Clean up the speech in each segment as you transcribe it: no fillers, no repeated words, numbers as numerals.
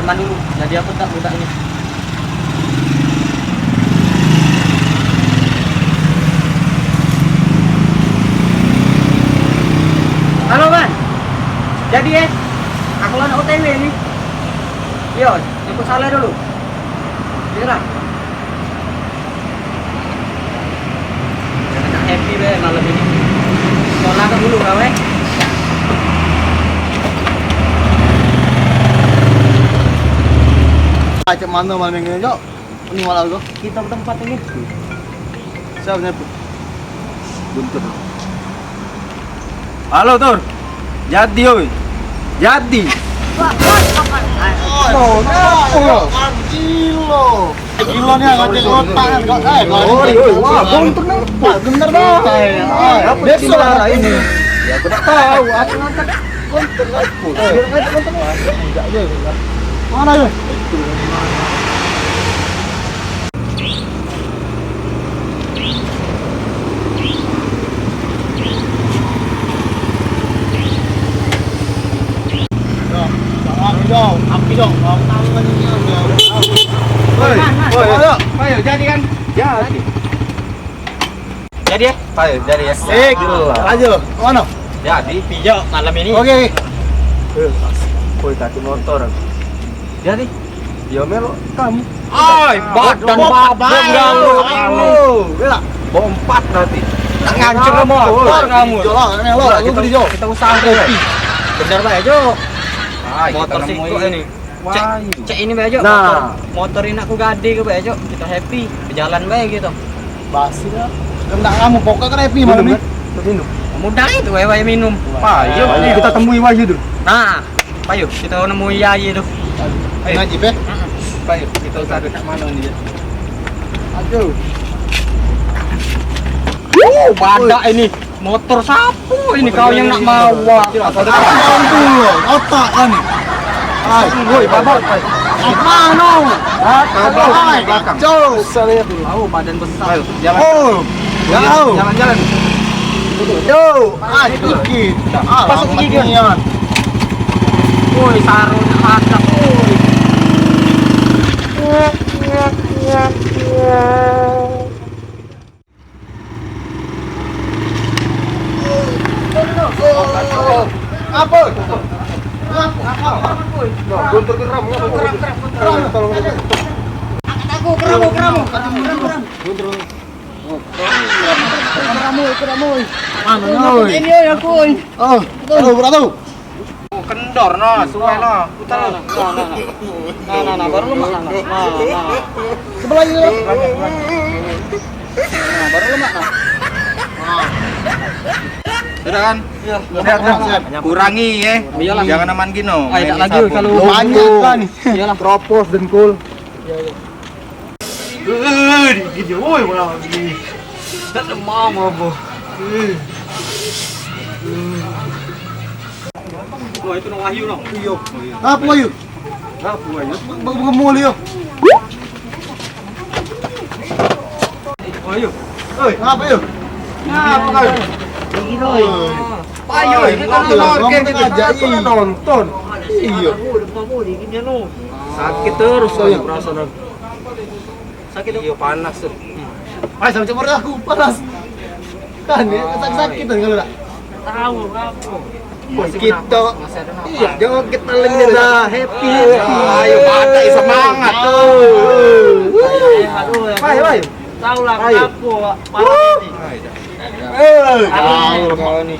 aman dulu. Jadi aku tak buka ini. Halo Ban. Jadi aku lagi OTW nih. Yo, jemput Saleh dulu. Iya. Jangan happy be malam ini. Sekolah ke dulu kawe. Cek mana malam ini Jok? Ini malam Jok. Kita ke tempat ini. Siapa nih? Buntur. Halo Tur. Jadi oi. Jadi. Oh, kilo. Kilo nih agak kotak kan. Wah, buntur nih. Bener dah. Besok lah ini. Ya aku tak tahu. Aku nonton buntur aku. Mana ya? Ayo jadi kan? Jadi. Jadi ya? Ayo jadi ya. Ayo, mana? Jadi pijo malam ini. Oke. Woi, kaki motor. Jadi. Ya melo kamu. Ay, badan kamu. Bela. Bompat nanti. Ngancur motor kamu. Jolah, melo. Aku beli Jo. Kita usaha kopi. Bener Pak Jo. Motor sih kok ini. Cek ini Pak Jo. Motor ini aku gade ke Pak Jo. Kita happy. Berjalan baik gitu. Basi dah. Enggak kamu pokoknya kan happy malam ini. Minum. Mudah itu wae minum. Ayo kita temui Wahyu tuh. Nah, ayo kita nemui Yayi tuh. Ayo Najib ya. Ayo kita usaha dekat mana nih. Aduh. Badak ini. Motor sapu ini kau yang nak mau. Otak kan nih. Woi, babak. Mana? Belakang. Jauh. Saya dulu. Tahu badan besar. Jalan. Oh. Jauh. Jalan-jalan. Jauh. Dikit. Masuk gigi. Woi, sarung masak. Apa? Guntur keram. Tolong. Angkat aku, keramu. Keramu. Mana oi? Ini ya aku. Oh, berapa? Kendor suwe putar nah baru lemak nah Sebelah ini. nah baru lemak nah Sudah kan? iya Siap. Kurangi ya. Iyalah. Jangan aman gino. Ayo tak lagi kalau Banyak kan nih. iyalah Propos dengkul. gini woi malah gini tak demam apa wah itu nang Wahyu nang Iya. Apa Wahyu? Apa ayo? Bergemul yo. Wahyu Oi, ngapa yo? ngapa kau gini oi Ayo, kita nonton. Iya. sakit terus Iya. perasaan sakit iya panas tuh Ayo sama cemur aku panas. Kan ya, sakit-sakitan kalau enggak. tahu apa Kita iya, joget malam ini dah happy. Ayo, ada semangat tuh. Ayo. tahu lah Ayo. apa malam ini Tahu kau nih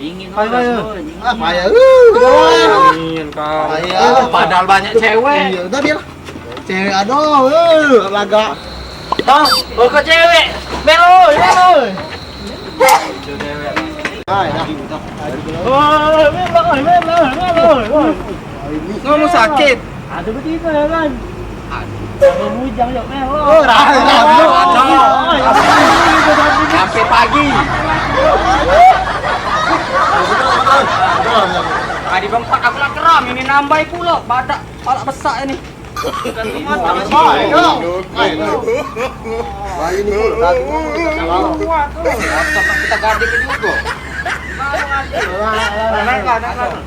ingin Ayo. Apa ya? ingin kau Ayo. padahal banyak cewek Iya, udah biar. Cewek aduh, laga. oh ke cewek melo Kamu sakit? ada begitu ya kan ada mujang yuk melo Sampai pagi. tadi bempat aku lah keram ini nambah pula badak palak besar ini ganti mata Bayi ini pula. kita gade ke juga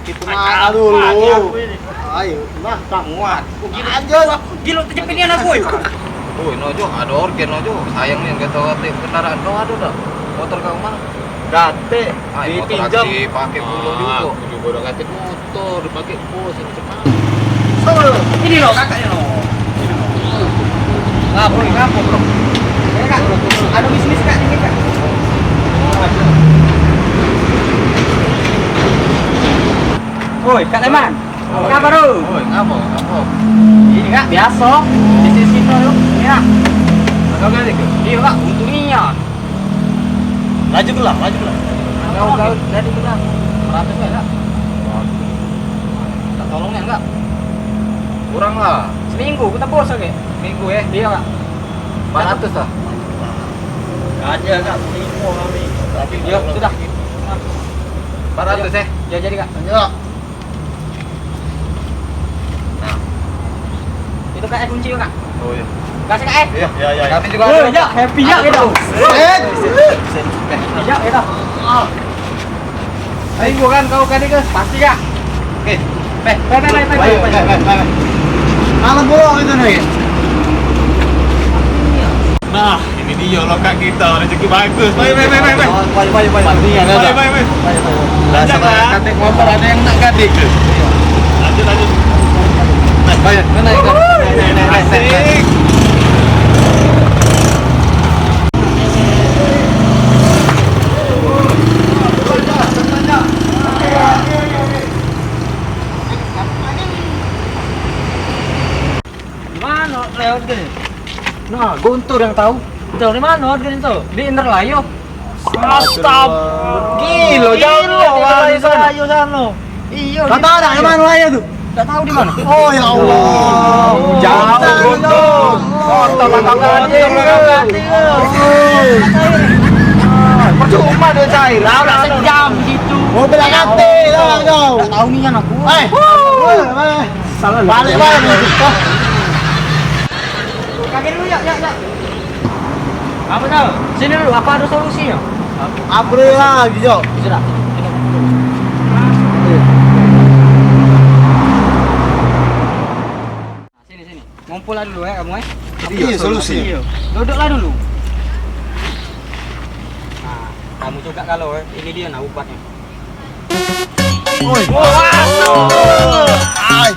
Kita marah dulu. Ayo, nah, muat. Lanjut. Gila terjepitnya anak gue. Oh, nojo ada organ nojo. Sayang nih enggak tahu hati kendaraan kau ada dah. Motor kau mana? Gate, Dipinjam. dipinjam. Pakai pulau juga. Aku juga udah ganti motor, dipakai bos ini cepat. Ini loh kakaknya loh. Ngapa bro? Ya kak, ada bisnis kak ini kak. Woi, Kak Leman. Apa baru? Oi, ngapa? Ini kak biasa. Bisnis kita yuk. Ya. Kau ganti ke? Iya kak, untungnya. Laju gelah. Kau dari belah. 100 kak. Tak tolongnya enggak? Kurang lah. Seminggu kita bos oke. Minggu ya. Iya kak. 400 lah. Ada kak, tipu kami. Tapi Iya sudah. 400 ya. Ya jadi kak. Lanjut. Nah. Itu kak kunci yuk kak. Oh iya. Kasih kak. Ya. Kami juga Ya happy ya gitu. Ya gitu. Ayo gua kan kau kadi ke. Pasti kak. Oke. Bye. Malam bolong itu nih. Nah, ini dia lokat kita, rezeki bagus. Baik. Baik. Lanjut lah. Katik motor ada yang nak gadik ke? Lanjut. Nah, bayar. Naik. Asik. Mana lewat gini? Nah, Guntur yang tahu. Jauh di mana organ itu? Di Indralayu. Astagfirullah. Gila, jauh Wali sana. Iya. Kau tahu tak di mana raya tuh? Enggak tahu di mana. Oh ya Allah. Jauh, Guntur. Motor Percuma dia cair. Lah sejam gitu. Mobil angkate lah kau. Enggak tahu nih anak gua. Salah. Balik. Kaki dulu ya. Apa tahu? Sini dulu, apa ada solusinya? Apa lagi, Jo? Sudah. Sini. Ngumpul lah dulu ya kamu ya. Iya, solusi. Duduklah dulu. Nah, kamu juga kalau ini dia nah upatnya. Oi. Waduh. Ai.